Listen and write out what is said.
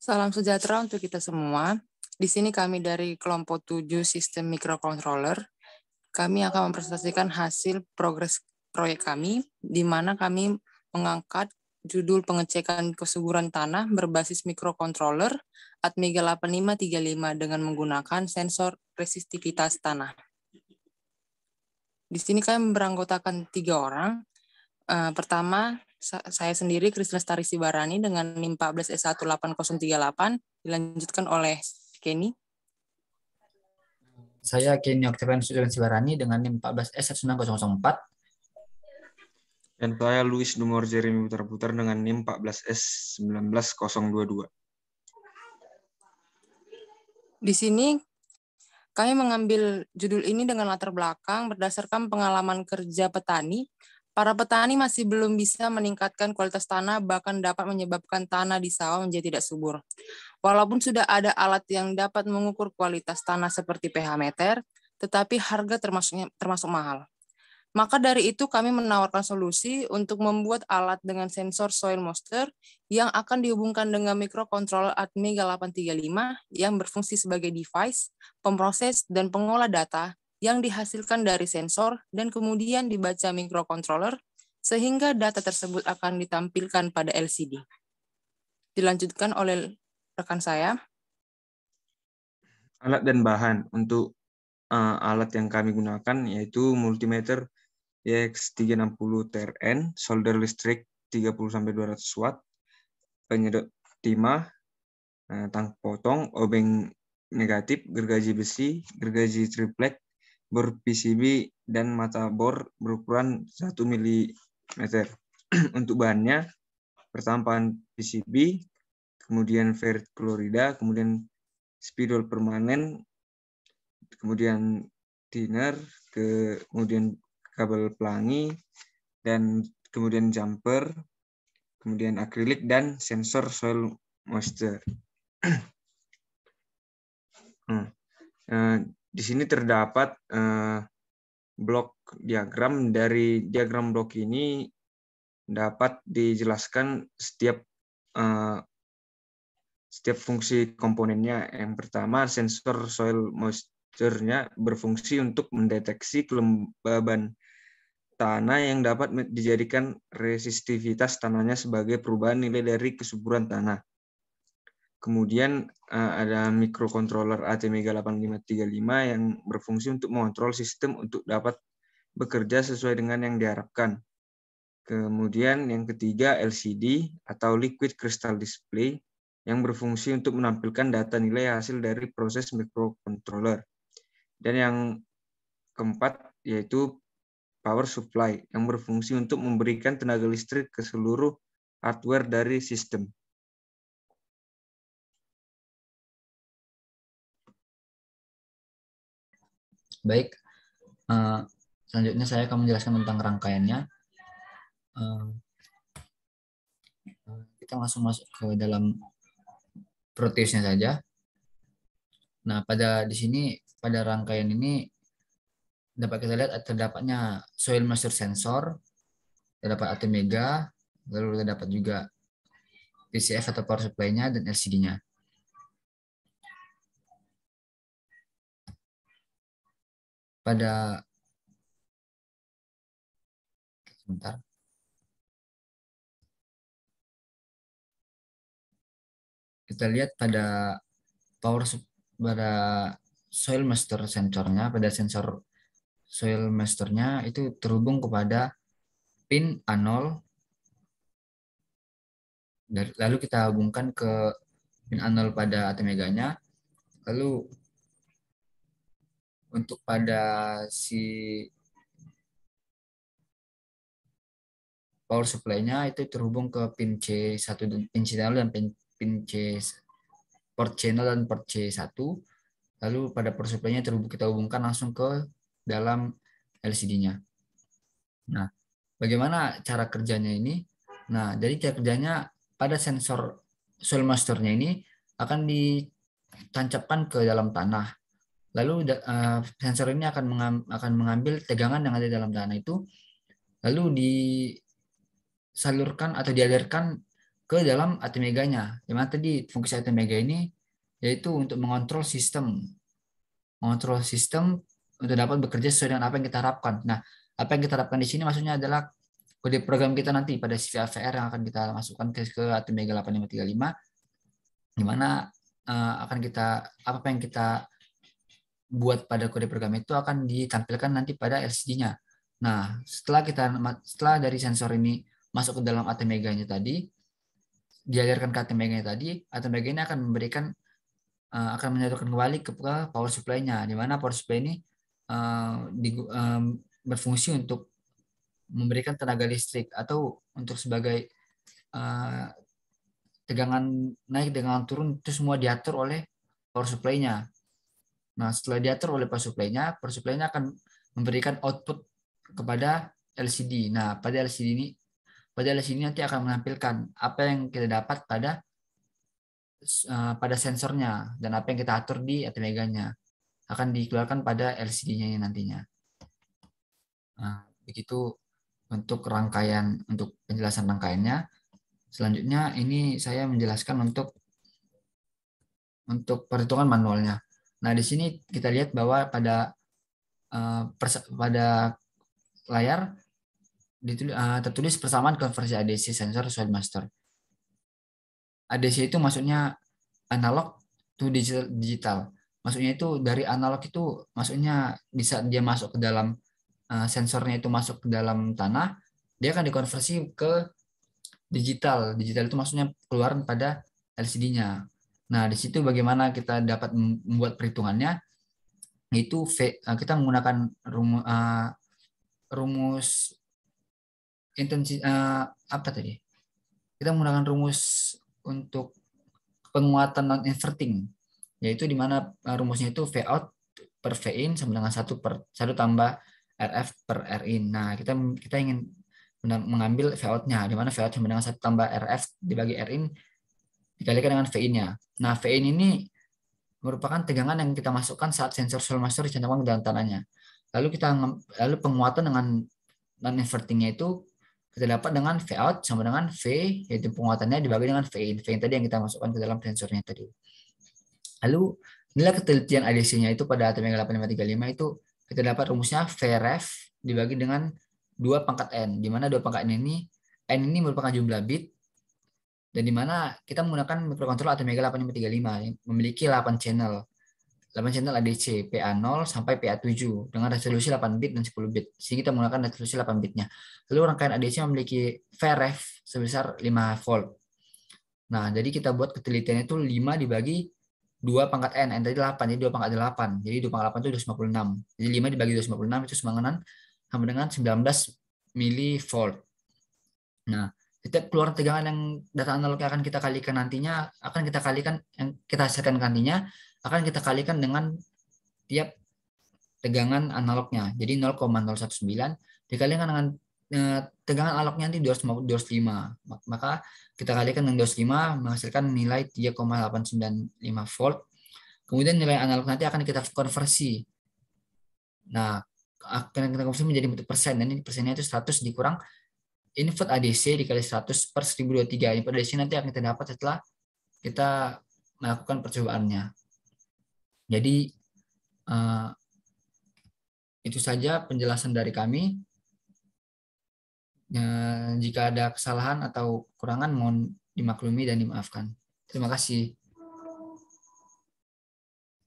Salam sejahtera untuk kita semua. Di sini kami dari kelompok 7 Sistem Microcontroller. Kami akan mempresentasikan hasil progres proyek kami, di mana kami mengangkat judul pengecekan kesuburan tanah berbasis microcontroller Atmega 8535 dengan menggunakan sensor resistivitas tanah. Di sini kami beranggotakan 3 orang. Pertama, saya sendiri Kris Lestari Sibarani dengan NIM 14S18038, dilanjutkan oleh Kenny. Saya Kenny Oktavian Sibarani dengan NIM 14S19004. Dan saya Luis Dumor Jeremy Putar dengan NIM 14S19022. Di sini kami mengambil judul ini dengan latar belakang berdasarkan pengalaman kerja petani. Para petani masih belum bisa meningkatkan kualitas tanah, bahkan dapat menyebabkan tanah di sawah menjadi tidak subur. Walaupun sudah ada alat yang dapat mengukur kualitas tanah seperti pH meter, tetapi harga termasuk mahal. Maka dari itu kami menawarkan solusi untuk membuat alat dengan sensor soil moisture yang akan dihubungkan dengan microcontroller Atmega 835 yang berfungsi sebagai device, pemproses, dan pengolah data yang dihasilkan dari sensor dan kemudian dibaca microcontroller sehingga data tersebut akan ditampilkan pada LCD. Dilanjutkan oleh rekan saya. Alat dan bahan untuk alat yang kami gunakan yaitu multimeter YX360 TRN, solder listrik 30-200 watt, penyedot timah, tang potong, obeng negatif, gergaji besi, gergaji triplek, bor PCB, dan mata bor berukuran 1 mm. Untuk bahannya, pertama PCB, kemudian ferrit klorida, kemudian spidol permanen, kemudian thinner, kemudian kabel pelangi, dan kemudian jumper, kemudian akrilik, dan sensor soil moisture. Di sini terdapat blok diagram. Dari diagram blok ini dapat dijelaskan setiap fungsi komponennya. Yang pertama, sensor soil moisture-nya berfungsi untuk mendeteksi kelembaban tanah yang dapat dijadikan resistivitas tanahnya sebagai perubahan nilai dari kesuburan tanah. Kemudian ada microcontroller Atmega 8535 yang berfungsi untuk mengontrol sistem untuk dapat bekerja sesuai dengan yang diharapkan. Kemudian yang ketiga LCD atau Liquid Crystal Display yang berfungsi untuk menampilkan data nilai hasil dari proses microcontroller. Dan yang keempat yaitu Power Supply yang berfungsi untuk memberikan tenaga listrik ke seluruh hardware dari sistem. Baik, selanjutnya saya akan menjelaskan tentang rangkaiannya. Kita langsung masuk ke dalam proteusnya saja. Nah, di sini pada rangkaian ini dapat kita lihat terdapatnya soil moisture sensor, terdapat Atmega, lalu terdapat juga PCF atau power supply-nya dan LCD-nya. Kita lihat pada soil moisture sensornya, pada sensor soil moisture-nya itu terhubung kepada pin A0. Lalu kita hubungkan ke pin A0 pada Atmega-nya. Lalu untuk pada si power supply-nya itu terhubung ke pin C1 dan pin C0 dan pin C port C0 dan port C1. Lalu pada power supply-nya kita hubungkan langsung ke dalam LCD-nya. Nah, bagaimana cara kerjanya ini? Nah, jadi cara kerjanya pada sensor soil moisture-nya ini akan ditancapkan ke dalam tanah. Lalu sensor ini akan mengambil tegangan yang ada dalam tanah itu, lalu disalurkan atau dialirkan ke dalam ATmega-nya. Di mana tadi fungsi ATmega ini yaitu untuk mengontrol sistem untuk dapat bekerja sesuai dengan apa yang kita harapkan. Nah, apa yang kita harapkan di sini maksudnya adalah kode program kita nanti pada CVR yang akan kita masukkan ke ATmega 8535, di mana akan kita apa yang kita buat pada kode program itu akan ditampilkan nanti pada LCD-nya. Nah, setelah dari sensor ini masuk ke dalam ATmega-nya tadi, dialirkan ke ATmega-nya tadi, ATmega ini akan memberikan akan menyalurkan kembali ke power supply-nya, di mana power supply ini berfungsi untuk memberikan tenaga listrik atau untuk sebagai tegangan naik, tegangan turun itu semua diatur oleh power supply-nya. Nah, setelah diatur oleh power supply-nya akan memberikan output kepada LCD. Nah, pada LCD ini nanti akan menampilkan apa yang kita dapat pada sensornya dan apa yang kita atur di ATmega-nya akan dikeluarkan pada LCD-nya nantinya. Nah, begitu untuk penjelasan rangkaiannya. Selanjutnya ini saya menjelaskan untuk perhitungan manualnya. Nah, di sini kita lihat bahwa pada layar tertulis persamaan konversi ADC sensor solid master. ADC itu maksudnya analog to digital. Maksudnya itu dari analog itu maksudnya bisa dia masuk ke dalam sensornya itu masuk ke dalam tanah, dia akan dikonversi ke digital. Digital itu maksudnya keluar pada LCD-nya. Nah, di situ bagaimana kita dapat membuat perhitungannya? Itu kita menggunakan rumus apa tadi? Kita menggunakan rumus untuk penguatan non inverting, yaitu di mana rumusnya itu V out per V in sama dengan 1 tambah RF per R in. Nah, kita ingin mengambil V out-nya, di mana V out sama dengan 1 tambah RF dibagi R in dikalikan dengan V in-nya. Nah, V in ini merupakan tegangan yang kita masukkan saat sensor solid master dicentangkan ke dalam tanahnya. Lalu penguatan dengan non invertingnya itu kita dapat dengan V out sama dengan V, yaitu penguatannya dibagi dengan V in. V in tadi yang kita masukkan ke dalam sensornya tadi. Lalu nilai ketelitian ADC-nya itu pada ATmega 8535 itu kita dapat rumusnya Vref dibagi dengan 2 pangkat N, di mana 2 pangkat N ini merupakan jumlah bit, dan di mana kita menggunakan microcontroller ATmega 8535 yang memiliki 8 channel ADC PA0 sampai PA7 dengan resolusi 8 bit dan 10 bit. Sehingga kita menggunakan resolusi 8 bitnya. Lalu rangkaian ADC memiliki Vref sebesar 5 volt. Nah, jadi kita buat ketelitiannya itu 5 dibagi 2 pangkat N. N tadi 8, jadi 2 pangkat 8. Jadi 2 pangkat 8 itu 256. Jadi 5 dibagi 256 itu sama dengan 19 milivolt. Nah, setiap keluar tegangan yang data analog yang akan kita kalikan nantinya, yang kita hasilkan nantinya, akan kita kalikan dengan tiap tegangan analognya. Jadi 0,019 dikalikan dengan tegangan analognya nanti 205. Maka kita kalikan dengan 205 menghasilkan nilai 3,895 volt. Kemudian nilai analog nanti akan kita konversi. Nah, akan kita konversi menjadi bentuk persen. Dan ini persennya itu 100 dikurang input ADC dikali 100 per 1023. Input ADC nanti akan kita dapat setelah kita melakukan percobaannya. Jadi itu saja penjelasan dari kami. Jika ada kesalahan atau kekurangan mohon dimaklumi dan dimaafkan. Terima kasih.